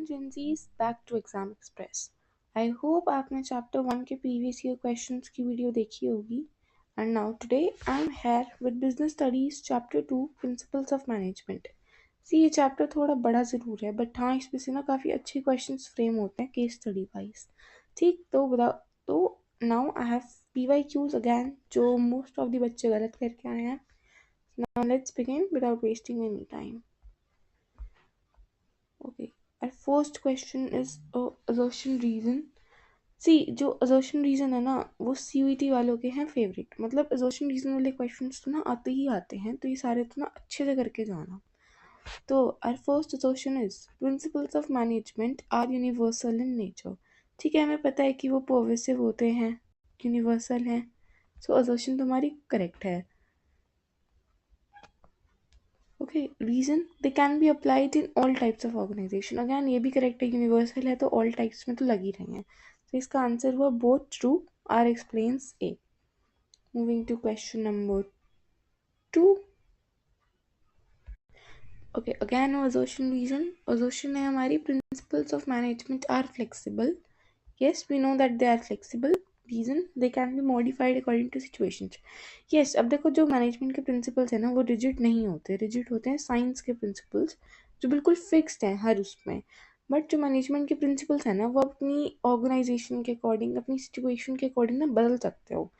Gen Zs back to exam express. I hope आपने chapter 1 के previous year questions की video देखी होगी। And now today I am here with business studies chapter 2 principles of management. See ये chapter थोड़ा बड़ा ज़रूर है, बट हाँ इसमें से ना काफ़ी अच्छे क्वेश्चंस फ्रेम होते हैं केस स्टडी वाइज। ठीक, तो now I have PYQs again जो मोस्ट ऑफ द बच्चे गलत करके आए हैं। Now let's begin without wasting any time. Okay, our first question is assertion reason. सी जो assertion reason है ना वो CUET वालों के हैं फेवरेट। मतलब assertion reason वाले क्वेश्चंस तो ना आते ही आते हैं, तो ये सारे तो ना अच्छे से करके जाना। तो our first assertion is principles of management are universal in nature। ठीक है, हमें पता है कि वो pervasive होते हैं, universal हैं, so assertion तुम्हारी करेक्ट है। Okay, reason they can be applied in all types of organisation. Again ये भी करेक्ट है, यूनिवर्सल है तो ऑल टाइप्स में तो लगी रही हैं। तो इसका आंसर हुआ both true. R explains A. Moving to question number 2। Okay, again assertion रीजन। assertion है हमारी principles of management are flexible. yes we know that they are flexible। reason they can be modified according to situations। yes, अब देखो जो management के principles हैं ना वो रिजिड नहीं होते, रिजिड होते हैं साइंस के प्रिंसिपल्स जो बिल्कुल फिक्स्ड हैं हर उसमें। बट जो मैनेजमेंट के प्रिंसिपल्स हैं ना वो अपनी ऑर्गेनाइजेशन के अकॉर्डिंग, अपनी सिचुएशन के अकॉर्डिंग ना बदल सकते हो।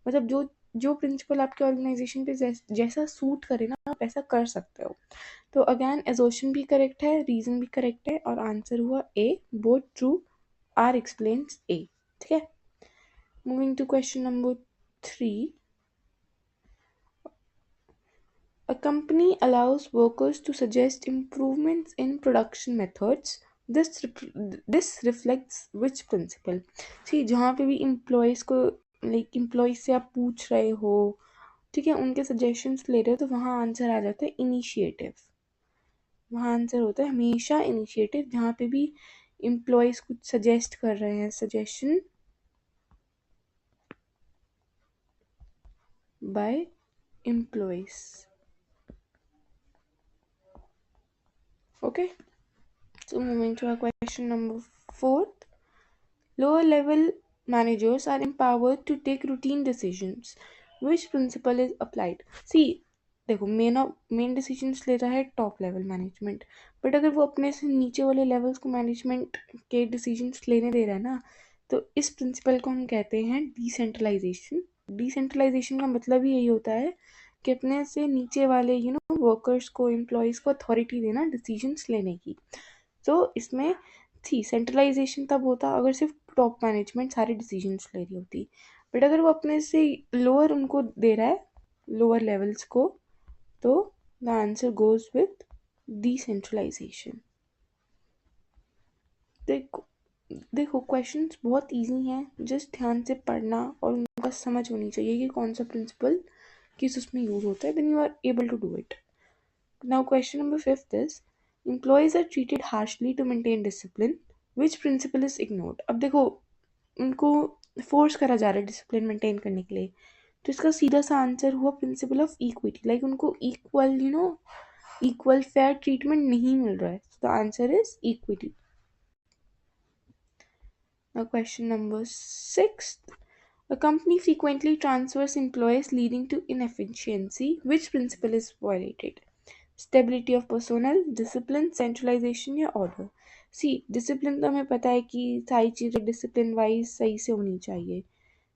मतलब जो जो प्रिंसिपल आपके ऑर्गेनाइजेशन पे जैसा सूट करे ना आप ऐसा कर सकते हो। तो अगैन एजोशन भी करेक्ट है, रीजन भी करेक्ट है, और आंसर हुआ A, both true. R explains A। ठीक है, moving to question number 3। A company allows workers to suggest improvements in production methods। This reflects which principle। see जहाँ पे भी employees को employees से आप पूछ रहे हो, ठीक है, उनके suggestions ले रहे हो, तो वहाँ आंसर आ जाता है इनिशिएटिव। वहाँ आंसर होता है हमेशा इनिशिएटिव। जहाँ पे भी employees कुछ सजेस्ट कर रहे हैं, suggestion by employees। Okay, so moving to our question number 4। Lower level managers are empowered to take routine decisions। Which principle is applied? See देखो, मेन डिसीजंस लेता है टॉप लेवल मैनेजमेंट, बट अगर वो अपने से नीचे वाले लेवल्स को मैनेजमेंट के डिसीजंस लेने दे रहा है ना, तो इस प्रिंसिपल को हम कहते हैं डिसेंट्रलाइजेशन। डिसेंट्रलाइजेशन का मतलब ही यही होता है कि अपने से नीचे वाले वर्कर्स को, एम्प्लॉयज़ को अथॉरिटी देना डिसीजंस लेने की। तो इसमें थी सेंट्रलाइजेशन तब होता अगर सिर्फ टॉप मैनेजमेंट सारे डिसीजंस ले रही होती, बट अगर वो अपने से लोअर उनको दे रहा है, लोअर लेवल्स को, तो the answer goes with decentralisation. देखो क्वेश्चंस बहुत इजी हैं, जस्ट ध्यान से पढ़ना और उनका समझ होनी चाहिए कि कौन सा प्रिंसिपल किस उसमें यूज होता है, then you are able to do it. Now question number 5 is employees are treated harshly to maintain discipline. Which principle is ignored. अब देखो उनको फोर्स करा जा रहा है डिसिप्लिन मेंटेन करने के लिए, तो इसका सीधा सा आंसर हुआ प्रिंसिपल ऑफ इक्विटी। लाइक उनको इक्वल इक्वल फेयर ट्रीटमेंट नहीं मिल रहा है, the answer is equity. Now question number 6। A company frequently transfers employees leading to inefficiency। Which principle is violated? Stability of personnel, discipline, centralization या order। See discipline तो हमें पता है कि सारी चीज़ें discipline वाइज सही से होनी चाहिए।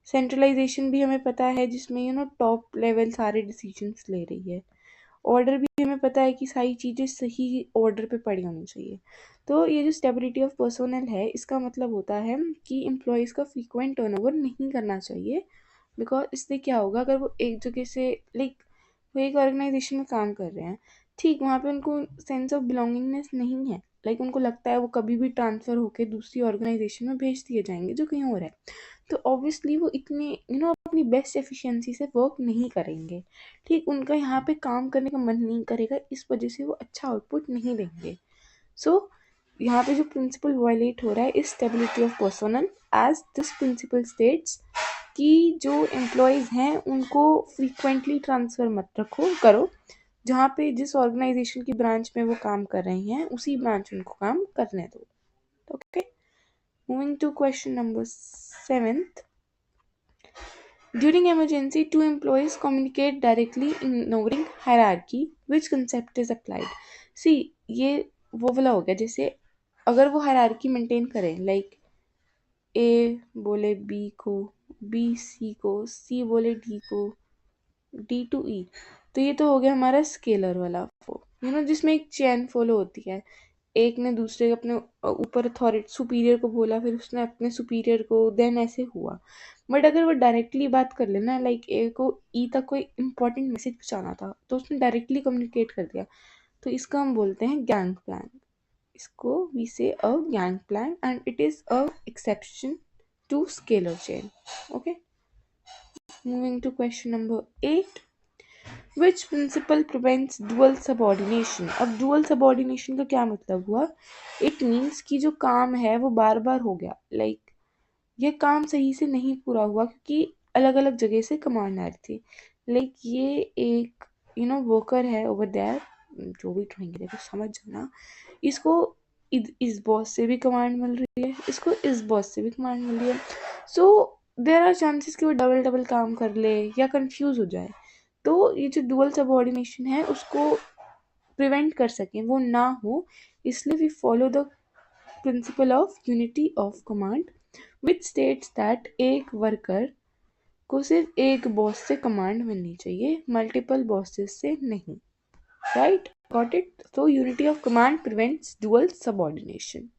सेंट्रलाइजेशन भी हमें पता है जिसमें टॉप लेवल सारे डिसीजंस ले रही है। ऑर्डर भी हमें पता है कि सारी चीज़ें सही ऑर्डर पे पड़ी होनी चाहिए। तो ये जो स्टेबिलिटी ऑफ पर्सोनल है, इसका मतलब होता है कि एम्प्लॉयज़ का फ्रीक्वेंट टर्नओवर नहीं करना चाहिए। बिकॉज इससे क्या होगा, अगर वो एक जगह से वो एक ऑर्गेनाइजेशन में काम कर रहे हैं, ठीक, वहाँ पे उनको सेंस ऑफ बिलोंगिंगनेस नहीं है। उनको लगता है वो कभी भी ट्रांसफ़र होकर दूसरी ऑर्गेनाइजेशन में भेज दिए जाएंगे जो कहीं और है, तो ऑब्वियसली वो इतने अपनी बेस्ट एफिशिएंसी से वर्क नहीं करेंगे। ठीक, उनका यहाँ पे काम करने का मन नहीं करेगा, इस वजह से वो अच्छा आउटपुट नहीं देंगे। सो यहाँ पे जो प्रिंसिपल वायलेट हो रहा है is stability of personnel, as this principle states कि जो एम्प्लॉयज़ हैं उनको फ्रीक्वेंटली ट्रांसफ़र मत करो। जहाँ पे जिस ऑर्गेनाइजेशन की ब्रांच में वो काम कर रहे हैं उसी ब्रांच उनको काम करने दो। Okay, moving to question number 7th. During emergency, two employees communicate directly ignoring hierarchy. Which concept is applied? See, ये वो वाला हो गया जैसे अगर वो हायरार्की मेंटेन करें, लाइक ए बोले बी को, बी सी को, सी बोले डी को, डी टू ई, तो ये तो हो गया हमारा स्केलर वाला फो, जिसमें एक चेन फॉलो होती है। एक ने दूसरे अपने ऊपर अथॉरिटी सुपीरियर को बोला, फिर उसने अपने सुपीरियर को, देन ऐसे हुआ। बट अगर वो डायरेक्टली बात कर लेना, लाइक ए को ई तक कोई इंपॉर्टेंट मैसेज पहुंचाना था तो उसने डायरेक्टली कम्युनिकेट कर दिया, तो इसका हम बोलते हैं गैंग प्लान। इसको we say a gang plan and it is a exception to scalar chain. Okay, moving to question number 8। Which principle prevents dual subordination? अब dual subordination का क्या मतलब हुआ? It means कि जो काम है वो बार बार हो गया, लाइक ये काम सही से नहीं पूरा हुआ क्योंकि अलग अलग जगह से कमांड आ रही थी। लाइक ये एक वर्कर है ओवर देयर, जो भी ड्राइंग देखो समझ जाना, इसको इस बॉस से भी कमांड मिल रही है, इसको इस बॉस से भी कमांड मिल रही है। सो देयर आर चांसेस कि वो डबल डबल काम कर ले या कंफ्यूज हो जाए। तो ये जो डुअल सबऑर्डिनेशन है उसको प्रिवेंट कर सकें, वो ना हो, इसलिए we follow the principle of unity of command which states that एक वर्कर को सिर्फ एक बॉस से कमांड मिलनी चाहिए, मल्टीपल बॉसेस से नहीं। Right, got it? So unity of command prevents dual subordination.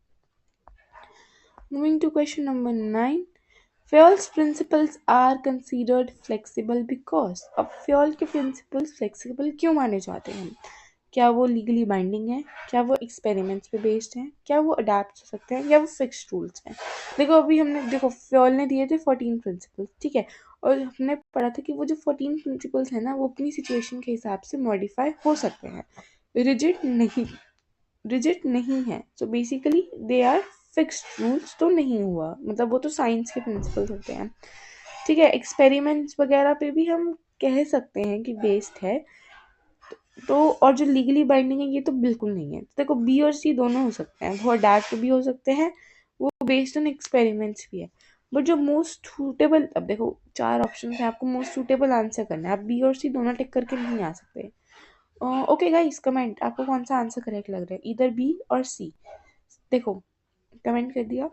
Moving to question number 9. Fayol's principles are considered flexible because, अब फ्योल के प्रिंसिपल्स फ्लेक्सिबल क्यों माने जाते हैं? क्या वो लीगली बाइंडिंग है? क्या वो एक्सपेरिमेंट्स पे बेस्ड हैं? क्या वो अडेप्ट हो सकते हैं? या वो फिक्स्ड रूल्स हैं? देखो अभी हमने देखो फ्योल ने दिए थे 14 प्रिंसिपल्स, ठीक है, और हमने पढ़ा था कि वो जो 14 प्रिंसिपल्स हैं ना वो अपनी सिचुएशन के हिसाब से मॉडिफाई हो सकते हैं, रिजिड नहीं है। So basically they are fixed rules, तो नहीं हुआ, मतलब वो तो साइंस के प्रिंसिपल्स होते हैं, ठीक है। एक्सपेरिमेंट्स वगैरह पे भी हम कह सकते हैं कि बेस्ड है, तो और जो लीगली बाइंडिंग है ये तो बिल्कुल नहीं है। देखो बी और सी दोनों हो सकते हैं, वो अडैप्ट भी हो सकते हैं, वो बेस्ड ऑन एक्सपेरिमेंट्स भी है, बट जो मोस्ट सूटेबल, अब देखो 4 ऑप्शन है, आपको मोस्ट सूटेबल आंसर करना है, आप बी और सी दोनों टिक करके नहीं आ सकते। ओके गाइस, कमेंट आपको कौन सा आंसर करेक्ट लग रहा है, इधर बी और सी? देखो कमेंट कर दिया।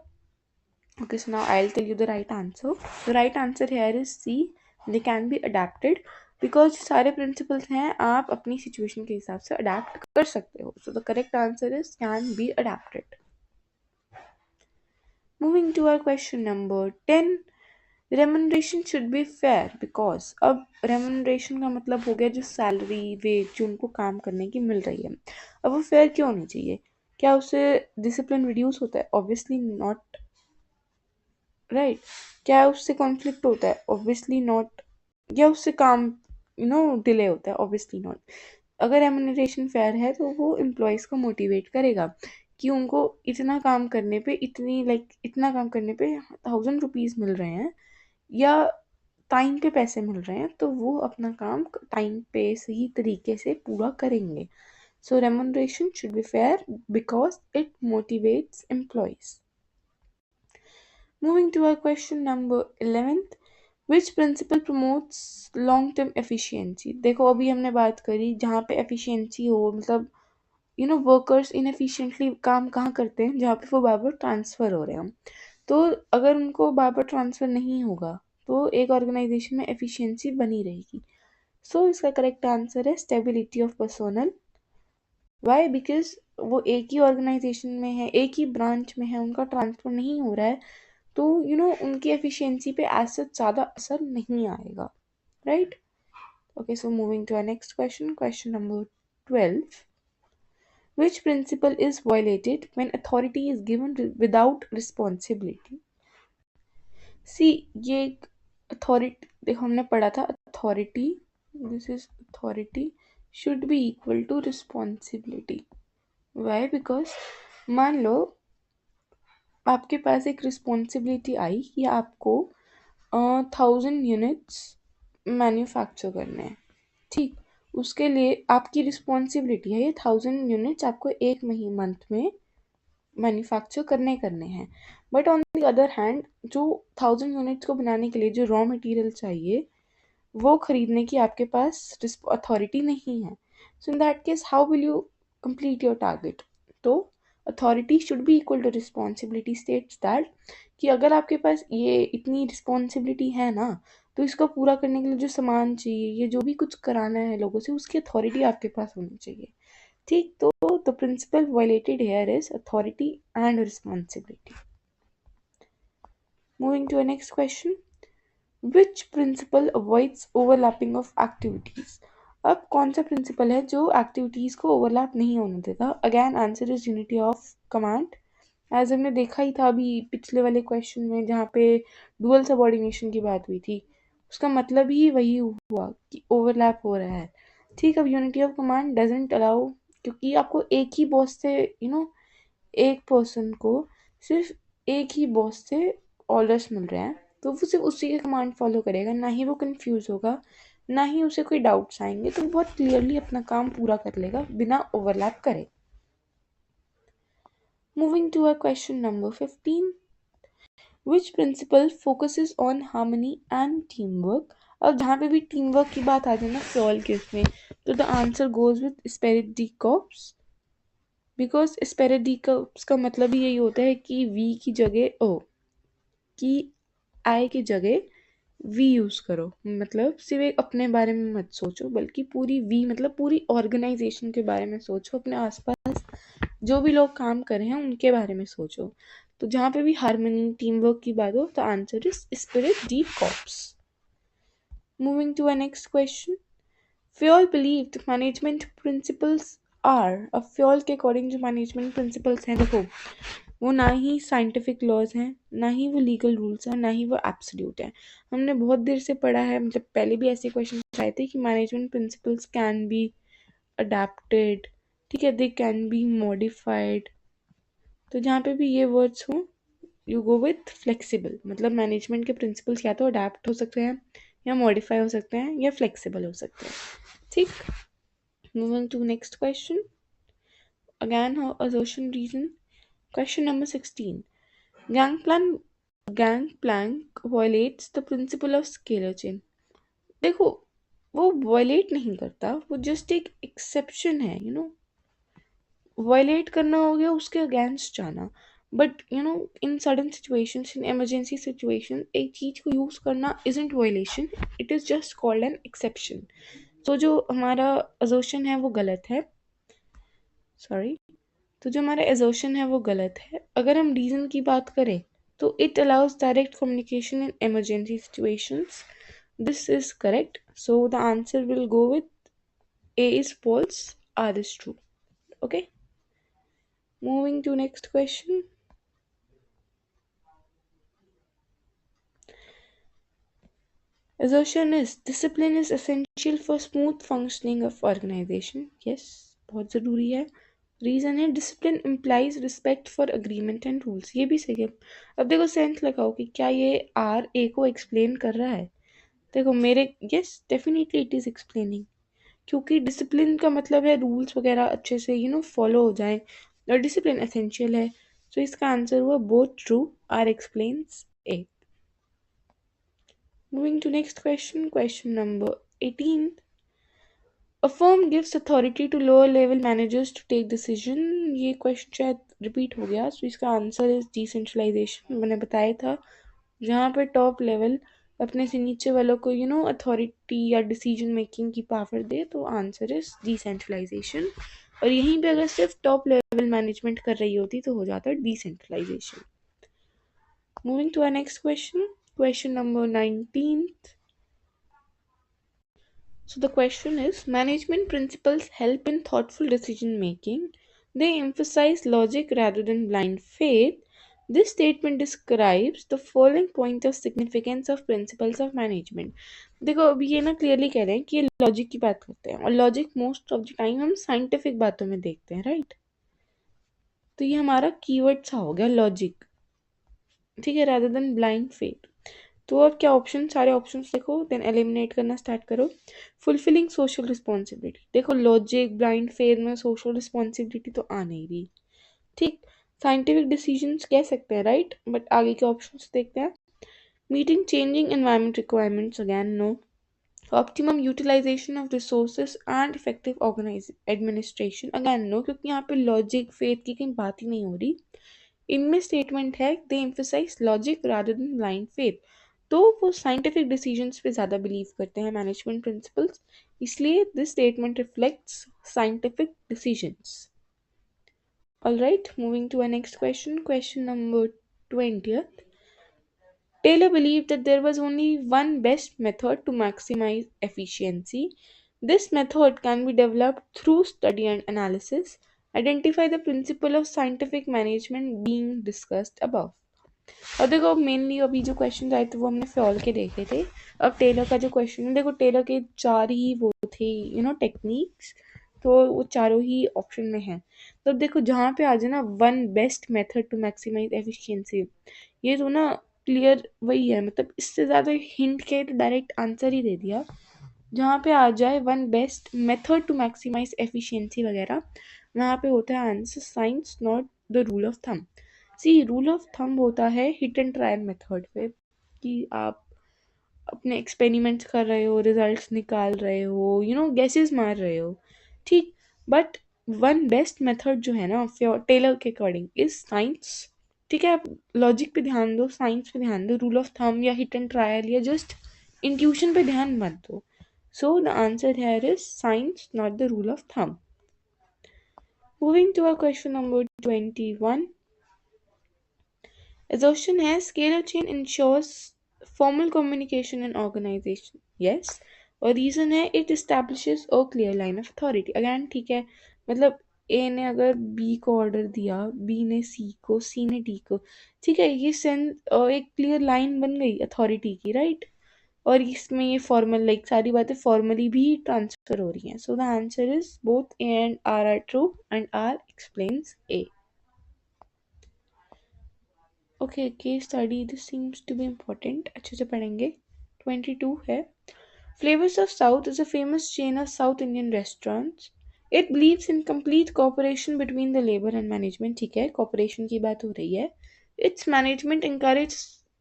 Okay, so now I'll tell you the right answer. The right answer here is C. They can be adapted because सारे principles हैं, आप अपनी situation के हिसाब से adapt कर सकते हो. So the correct answer is can be adapted. Moving to our question number 10. Remuneration should be fair because, अब remuneration का मतलब हो गया जो salary wage जो उनको काम करने की मिल रही है, अब वो fair क्यों होनी चाहिए? क्या उससे discipline reduce होता है? Obviously not. राइट, क्या उससे कॉन्फ्लिक्ट होता है? Obviously not. या उससे काम डिले होता है? Obviously not. अगर रेम्यूनरेशन फेयर है तो वो एम्प्लॉयज़ को मोटिवेट करेगा कि उनको इतना काम करने पे इतना काम करने पे 1000 रुपीज़ मिल रहे हैं या टाइम के पैसे मिल रहे हैं, तो वो अपना काम टाइम पे सही तरीके से पूरा करेंगे। So remuneration should be fair because it motivates employees. Moving to our question number 11th. Which principle promotes long term efficiency? देखो अभी हमने बात करी जहाँ पे efficiency हो, मतलब वर्कर्स इनएफिशिएंटली काम कहाँ करते हैं, जहाँ पे वो बार बार ट्रांसफ़र हो रहे हैं। तो अगर उनको बार बार ट्रांसफ़र नहीं होगा तो एक ऑर्गेनाइजेशन में एफिशिएंसी बनी रहेगी। सो इसका करेक्ट आंसर है stability of personnel. Why? Because वो एक ही ऑर्गेनाइजेशन में है, एक ही ब्रांच में है, उनका ट्रांसफ़र नहीं हो रहा है, तो उनकी एफिशिएंसी पे एज सच ज़्यादा असर नहीं आएगा। Right, okay, so moving to our next question, question number 12. Which principle is violated when authority is given without responsibility? See, ये अथॉरिटी देखो हमने पढ़ा था, authority, this is authority should be equal to responsibility. Why? Because मान लो आपके पास एक responsibility I कि आपको 1000 यूनिट्स मैन्युफैक्चर करने हैं, ठीक, उसके लिए आपकी रिस्पॉन्सिबिलिटी है ये 1000 यूनिट्स आपको एक मंथ में मैन्युफैक्चर करने हैं। But on the other hand जो 1000 यूनिट्स को बनाने के लिए जो रॉ मटेरियल चाहिए वो खरीदने की आपके पास अथॉरिटी नहीं है। So in that case how will you complete your target? तो authority should be equal to responsibility states that कि अगर आपके पास ये इतनी रिस्पॉन्सिबिलिटी है ना, तो इसको पूरा करने के लिए जो सामान चाहिए, ये जो भी कुछ कराना है लोगों से, उसकी अथॉरिटी आपके पास होनी चाहिए। ठीक, तो the principle violated here is authority and responsibility. Moving to next question, which principle avoids overlapping of activities? अब कौन सा प्रिंसिपल है जो एक्टिविटीज को ओवरलैप नहीं होने देता? Again answer is unity of command. As हमने देखा ही था अभी पिछले वाले क्वेश्चन में जहाँ पे डुअल सबऑर्डिनेशन की बात हुई थी, उसका मतलब ही वही हुआ कि ओवरलैप हो रहा है। ठीक, अब unity of command doesn't allow, क्योंकि आपको एक ही बॉस से एक पर्सन को सिर्फ एक ही बॉस से ऑर्डर्स मिल रहे हैं, तो वो सिर्फ उसी के कमांड फॉलो करेगा, ना ही वो कंफ्यूज होगा, ना ही उसे कोई डाउट्स आएंगे, तो बहुत क्लियरली अपना काम पूरा कर लेगा बिना ओवरलैप करे। Moving to our question number 15, which principle focuses on harmony and teamwork? अब जहाँ पे भी टीम वर्क की बात आ जाए ना फ्योल के उसमें, तो the answer goes with spirit de cops, because spirit de cops का मतलब ही यही होता है कि वी की जगह ओ कि आई की जगह वी यूज करो। मतलब सिर्फ एक अपने बारे में मत सोचो, बल्कि पूरी वी मतलब पूरी ऑर्गेनाइजेशन के बारे में सोचो, अपने आसपास जो भी लोग काम कर रहे हैं उनके बारे में सोचो। तो जहाँ पे भी हार्मनी टीम वर्क की बात हो, तो answer is spirit de corps. Moving to a next question, Fayol believed management principles are. अब फ्योल के अकॉर्डिंग जो मैनेजमेंट प्रिंसिपल्स हैं, देखो वो ना ही साइंटिफिक लॉज हैं, ना ही वो लीगल रूल्स हैं, ना ही वो एब्सोल्यूट है। हमने बहुत देर से पढ़ा है, मतलब पहले भी ऐसे क्वेश्चन आए थे कि management principles can be adapted, ठीक है, दे कैन बी मॉडिफाइड। तो जहाँ पे भी ये वर्ड्स हों, यू गो विथ फ्लेक्सिबल, मतलब मैनेजमेंट के प्रिंसिपल्स या तो अडेप्ट हो सकते हैं, या मॉडिफाई हो सकते हैं, या फ्लेक्सिबल हो सकते हैं। ठीक, moving to next question, again assertion reason. Question number 16, Gangplank violates the principle of scalar chain. देखो वो वायलेट नहीं करता, वो जस्ट एक एक्सेप्शन है, वायलेट करना हो गया उसके अगेंस्ट जाना। But in sudden situations, in emergency situation, एक चीज को यूज करना isn't violation, it is just called an exception. तो जो हमारा असर्शन है वो गलत है, सॉरी, तो जो हमारा एजर्शन है वो गलत है। अगर हम रीजन की बात करें, तो it allows direct communication in emergency situations, this is correct. So the answer will go with A is false, R is true. Okay, moving to next question, assertion is discipline is essential for smooth functioning of organization. Yes, बहुत ज़रूरी है। Reason है discipline implies respect for agreement and rules, ये भी सही है। अब देखो सेंस लगाओ कि क्या ये आर ए को एक्सप्लेन कर रहा है? देखो मेरे, yes definitely it is explaining, क्योंकि डिसिप्लिन का मतलब है रूल्स वगैरह अच्छे से फॉलो हो जाएं, और डिसिप्लिन एसेंशियल है। तो इसका आंसर हुआ both true, R explains A. Moving to next question, question number 18. A firm gives authority to lower level managers to take decision. ये क्वेश्चन शायद रिपीट हो गया, तो इसका आंसर इज डिसेंट्रलाइजेशन। मैंने बताया था जहाँ पे टॉप लेवल अपने से नीचे वालों को अथॉरिटी या डिसीजन मेकिंग की पावर दे, तो आंसर इज डिसेंट्रलाइजेशन। और यहीं पे अगर सिर्फ टॉप लेवल मैनेजमेंट कर रही होती तो हो जाता decentralisation. Moving to our next question, question number 19. So the question is, management principles help in thoughtful decision making. They emphasize logic rather than blind faith. This statement describes the following point of significance of principles of management. देखो अभी ये ना clearly कह रहे हैं कि ये logic की बात करते हैं, और logic most of the time हम साइंटिफिक बातों में देखते हैं, राइट? तो ये हमारा कीवर्ड सा हो गया लॉजिक, ठीक है, rather than blind faith. तो अब क्या ऑप्शन, सारे ऑप्शन देखो, देन एलिमिनेट करना स्टार्ट करो। फुलफिलिंग सोशल रिस्पॉन्सिबिलिटी, देखो लॉजिक ब्लाइंड फेथ में सोशल रिस्पॉन्सिबिलिटी तो आ नहीं रही, ठीक। साइंटिफिक डिसीजंस कह सकते हैं, राइट, बट आगे के ऑप्शंस देखते हैं। Meeting changing environment requirements, again no. Optimum utilisation of resources and effective organise administration, again no, क्योंकि यहाँ पे लॉजिक फेथ की कहीं बात ही नहीं हो रही। इनमें स्टेटमेंट है they emphasize logic rather than blind faith, तो वो साइंटिफिक डिसीजंस पे ज़्यादा बिलीव करते हैं मैनेजमेंट प्रिंसिपल्स, इसलिए this statement reflects scientific decisions. All right, moving to our next question. Question number 20th. Taylor believed that there was only one best method to maximize efficiency. This method can be developed through study and analysis. Identify the principle of scientific management being discussed above. और देखो mainly अभी जो question आए थे वो हमने Fayol के देखे थे। अब टेलर का जो क्वेश्चन है, देखो टेलर के 4 ही वो थे टेक्निक्स, तो वो चारों ही ऑप्शन में है। तो अब देखो जहाँ पे आ जाए ना one best method to maximise efficiency, ये तो ना क्लियर वही है, मतलब इससे ज़्यादा हिंट के तो डायरेक्ट आंसर ही दे दिया। जहाँ पे आ जाए one best method to maximise efficiency वगैरह, वहाँ पे होता है answer science, not the rule of thumb. See rule of thumb होता है हिट एंड ट्रायल मेथड पे, कि आप अपने एक्सपेरिमेंट्स कर रहे हो, रिजल्ट्स निकाल रहे हो, गेसेस मार रहे हो, ठीक। बट वन बेस्ट मेथड जो है ना टेलर के अकॉर्डिंग इज साइंस, ठीक है। आप लॉजिक पे ध्यान दो, साइंस पे ध्यान दो, रूल ऑफ थंब या हिट एंड ट्रायल या जस्ट इंट्यूशन पे ध्यान मत दो। So the answer here is science, not the rule of thumb. Moving to our question number 21. Assertion has scalar chain ensures formal communication and organization. Yes. और reason है it establishes a clear line of authority. Again ठीक है, मतलब ए ने अगर B को order दिया, B ने सी को, सी ने डी को, ठीक है, ये सेंस एक क्लियर लाइन बन गई अथॉरिटी की, राइट। और इसमें ये फॉर्मल लाइक सारी बातें फॉर्मली भी ट्रांसफर हो रही हैं। So the answer is both A and R true and R explains A. Okay, case study this seems to be important, अच्छे से पढ़ेंगे। 22 है, flavours of South is a famous chain of South Indian restaurants. It believes in complete cooperation between the labour and management, ठीक है, cooperation की बात हो रही है। It's management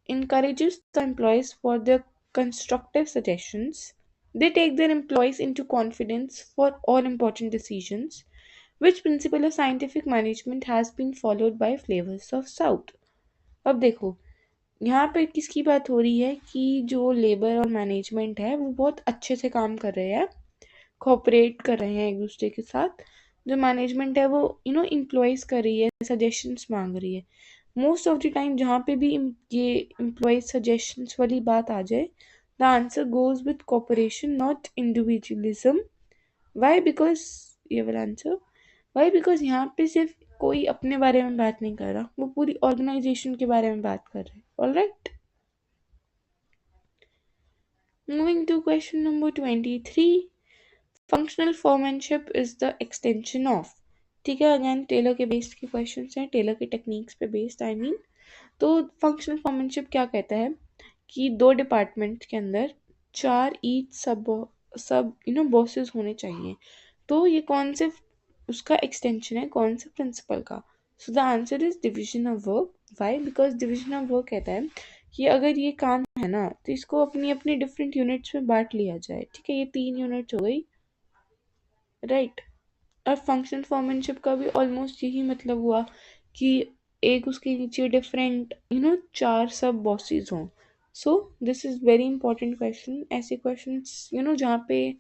encourages the employees for their constructive suggestions. They take their employees into confidence for all important decisions. Which principle of scientific management has been followed by Flavors of South? अब देखो यहाँ पे किसकी बात हो रही है कि जो लेबर और मैनेजमेंट है वो बहुत अच्छे से काम कर रहे हैं, कोऑपरेट कर रहे हैं एक दूसरे के साथ। जो मैनेजमेंट है वो इम्प्लॉयज कर रही है, सजेशंस मांग रही है। मोस्ट ऑफ द टाइम जहाँ पे भी ये इम्प्लॉयज सजेशंस वाली बात आ जाए, the answer goes with cooperation not individualism. Why? Because ये वाला आंसर, वाई? बिकॉज यहाँ पे सिर्फ कोई अपने बारे में बात नहीं कर रहा, वो पूरी ऑर्गेनाइजेशन के बारे में बात कर रहे हैं। Alright, moving to question number 23. Functional foremanship is the extension of, ठीक है, अगेन टेलर के बेस्ड के क्वेश्चन हैं, टेलर के टेक्निक्स पे बेस्ड आई मीन। तो फंक्शनल फॉर्मैनशिप क्या कहता है कि दो डिपार्टमेंट के अंदर 4 ईच सब बॉसेस होने चाहिए। तो ये कौन से उसका एक्सटेंशन है, कौन से प्रिंसिपल का? So the answer is division of work. Why? Because division of work कहता है कि अगर ये काम है ना तो इसको अपनी अपनी डिफरेंट यूनिट्स में बांट लिया जाए, ठीक है, ये 3 यूनिट्स हो गई, राइट। और फंक्शनल फॉर्मैनशिप का भी ऑलमोस्ट यही मतलब हुआ कि एक उसके नीचे डिफरेंट 4 सब बॉसेस हों। So this is very important question. ऐसे क्वेश्चंस जहाँ पे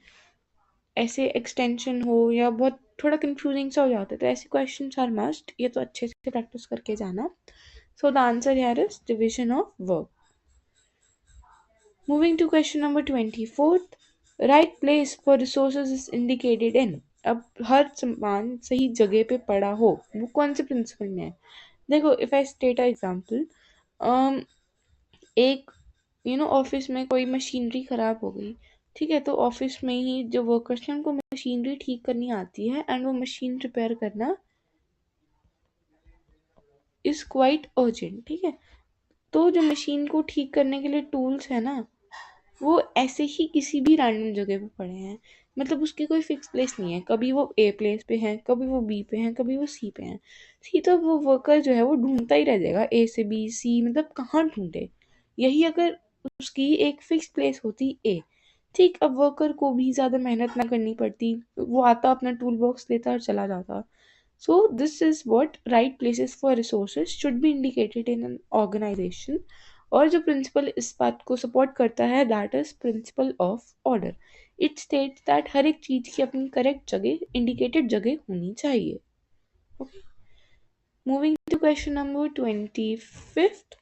ऐसे एक्सटेंशन हो या बहुत थोड़ा कंफ्यूजिंग सा हो जाता है, तो ऐसे क्वेश्चंस आर मस्ट, ये तो अच्छे से प्रैक्टिस करके जाना। So the answer here is division of work. Moving to question number 24. Right place for resources is indicated in, अब हर सामान सही जगह पे पड़ा हो, वो कौन से प्रिंसिपल में है? देखो if I state a example, एक ऑफिस में कोई मशीनरी खराब हो गई, ठीक है, तो ऑफिस में ही जो वर्कर्स हैं उनको मशीनरी ठीक करनी आती है एंड वो मशीन रिपेयर करना इज क्वाइट अर्जेंट, ठीक है। तो जो मशीन को ठीक करने के लिए टूल्स है ना, वो ऐसे ही किसी भी रैंडम जगह पे पड़े हैं, मतलब उसकी कोई फिक्स प्लेस नहीं है, कभी वो ए प्लेस पे है, कभी वो बी पे है, कभी वो सी पे है। सी तो वो वर्कर जो है वो ढूंढता ही रह जाएगा, ए से बी सी, मतलब कहाँ ढूंढे। यही अगर उसकी एक फिक्स प्लेस होती ए, ठीक, अब वर्कर को भी ज़्यादा मेहनत ना करनी पड़ती, वो आता अपना टूल बॉक्स लेता और चला जाता। So this is what right places for resources should be indicated in an organization। और जो प्रिंसिपल इस बात को सपोर्ट करता है, that is principle of order. It states that हर एक चीज की अपनी करेक्ट जगह, इंडिकेटेड जगह होनी चाहिए। Okay, moving to question number 25th।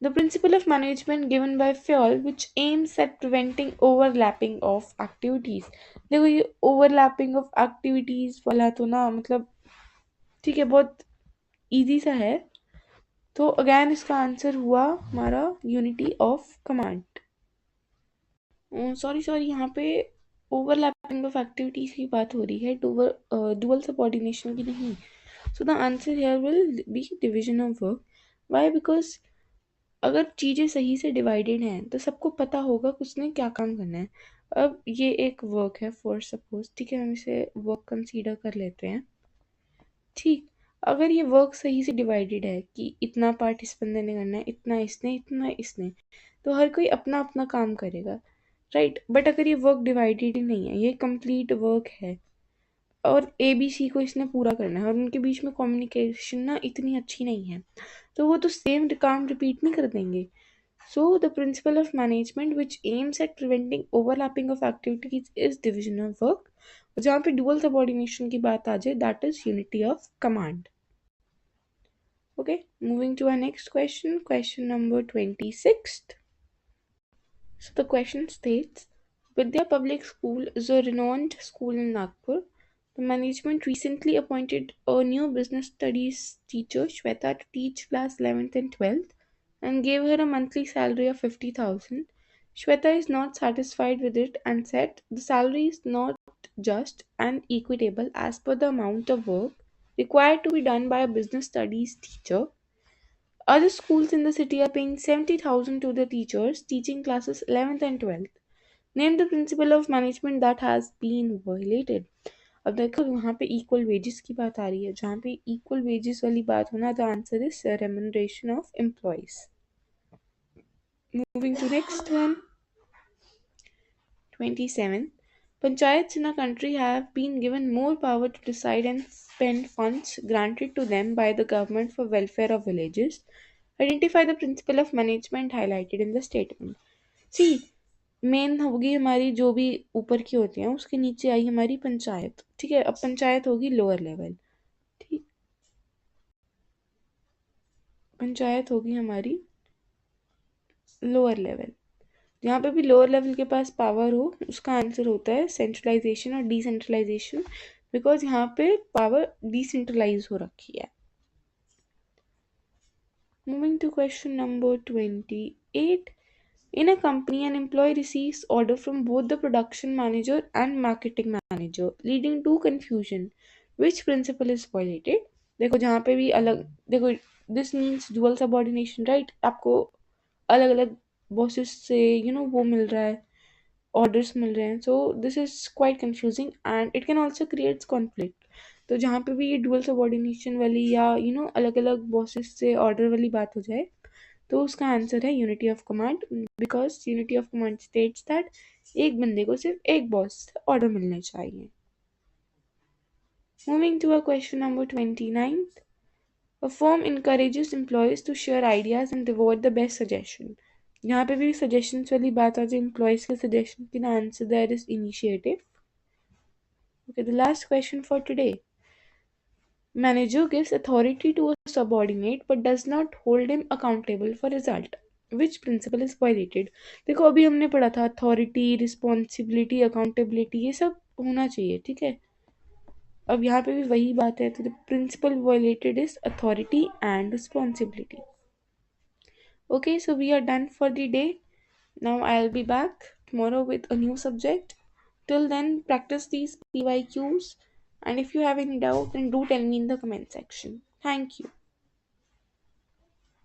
The principle of management given by FUEL which aims at preventing overlapping of activities। देखो ये overlapping of activities वाला तो ना मतलब ठीक है, बहुत इजी सा है। तो अगेन इसका आंसर हुआ हमारा unity of command. Sorry sorry, यहाँ पे ओवरलैपिंग ऑफ एक्टिविटीज की बात हो रही है, डुअल सबऑर्डिनेशन की नहीं। सो the answer here will be division of work. Why? Because अगर चीज़ें सही से डिवाइडेड हैं तो सबको पता होगा कि उसने क्या काम करना है। अब ये एक वर्क है फॉर सपोज, ठीक है, हम इसे वर्क कंसीडर कर लेते हैं। ठीक, अगर ये वर्क सही से डिवाइडेड है कि इतना पार्ट इस बंदे ने करना है, इतना इसने, इतना इसने, तो हर कोई अपना अपना काम करेगा, राइट। बट अगर ये वर्क डिवाइडेड ही नहीं है, ये कंप्लीट वर्क है और ए बी सी को इसने पूरा करना है और उनके बीच में कम्युनिकेशन ना इतनी अच्छी नहीं है, तो वो तो सेम काम रिपीट नहीं कर देंगे। So the principle of management which aims at preventing overlapping of activities is division of work। जहाँ पे dual subordination की बात आ जाए, that is unity of command। Okay, moving to our next question, question number 26th। So the question states, Vidya Public School is a renowned school in Nagpur. The management recently appointed a new business studies teacher, Shweta, to teach class 11th and 12th and gave her a monthly salary of 50,000. Shweta is not satisfied with it and said the salary is not just and equitable as per the amount of work required to be done by a business studies teacher. Other schools in the city are paying 70,000 to the teachers teaching classes 11th and 12th। Name the principle of management that has been violated। अब देखो यहाँ पे equal wages की बात आ रही है, जहाँ पे इक्वल वेजेस वाली बात होना, the answer is remuneration of employees. Moving to next one, 27। Panchayats in our country have been given more power to decide and spend funds granted to them by the government for welfare of villages। Identify the principle of management highlighted in the statement। See, main होगी हमारी जो भी ऊपर की होती हैं, उसके नीचे आई हमारी पंचायत, ठीक है। अब पंचायत होगी लोअर लेवल, ठीक, पंचायत होगी हमारी लोअर लेवल। यहाँ पे भी लोअर लेवल के पास पावर हो, उसका आंसर होता है सेंट्रलाइजेशन और डिसेंट्रलाइजेशन, बिकॉज यहाँ पे पावर डिसेंट्रलाइज हो रखी है। Moving to question number 28। In a company, an employee receives order from both the production manager and marketing manager, leading to confusion। Which principle is violated? देखो जहाँ पे भी अलग, देखो this means dual subordination, right? आपको अलग अलग bosses से वो मिल रहा है, ऑर्डर्स मिल रहे हैं, so this is quite confusing and it can also creates conflict. तो जहाँ पे भी ये डुअल सबॉर्डिनेशन वाली या अलग अलग बॉसेस से ऑर्डर वाली बात हो जाए, तो उसका आंसर है unity of command, because unity of command states that एक बंदे को सिर्फ एक बॉस से ऑर्डर मिलने चाहिए। Moving to a question number 29। A firm encourages employees to share ideas and reward the best suggestion। यहाँ पे भी suggestions वाली बात आ जाए, employees के suggestion की, the answer there is initiative। Okay, the last question for today। Manager gives authority to a subordinate but does not hold him accountable for result। Which principle is violated? देखो अभी हमने पढ़ा था authority, responsibility, accountability, ये सब होना चाहिए, ठीक है। अब यहाँ पे भी वही बात है, तो the principle violated is authority and responsibility. Okay, so we are done for the day. Now I'll be back tomorrow with a new subject. Till then, practice these PYQs, and if you have any doubt, then do tell me in the comment section. Thank you.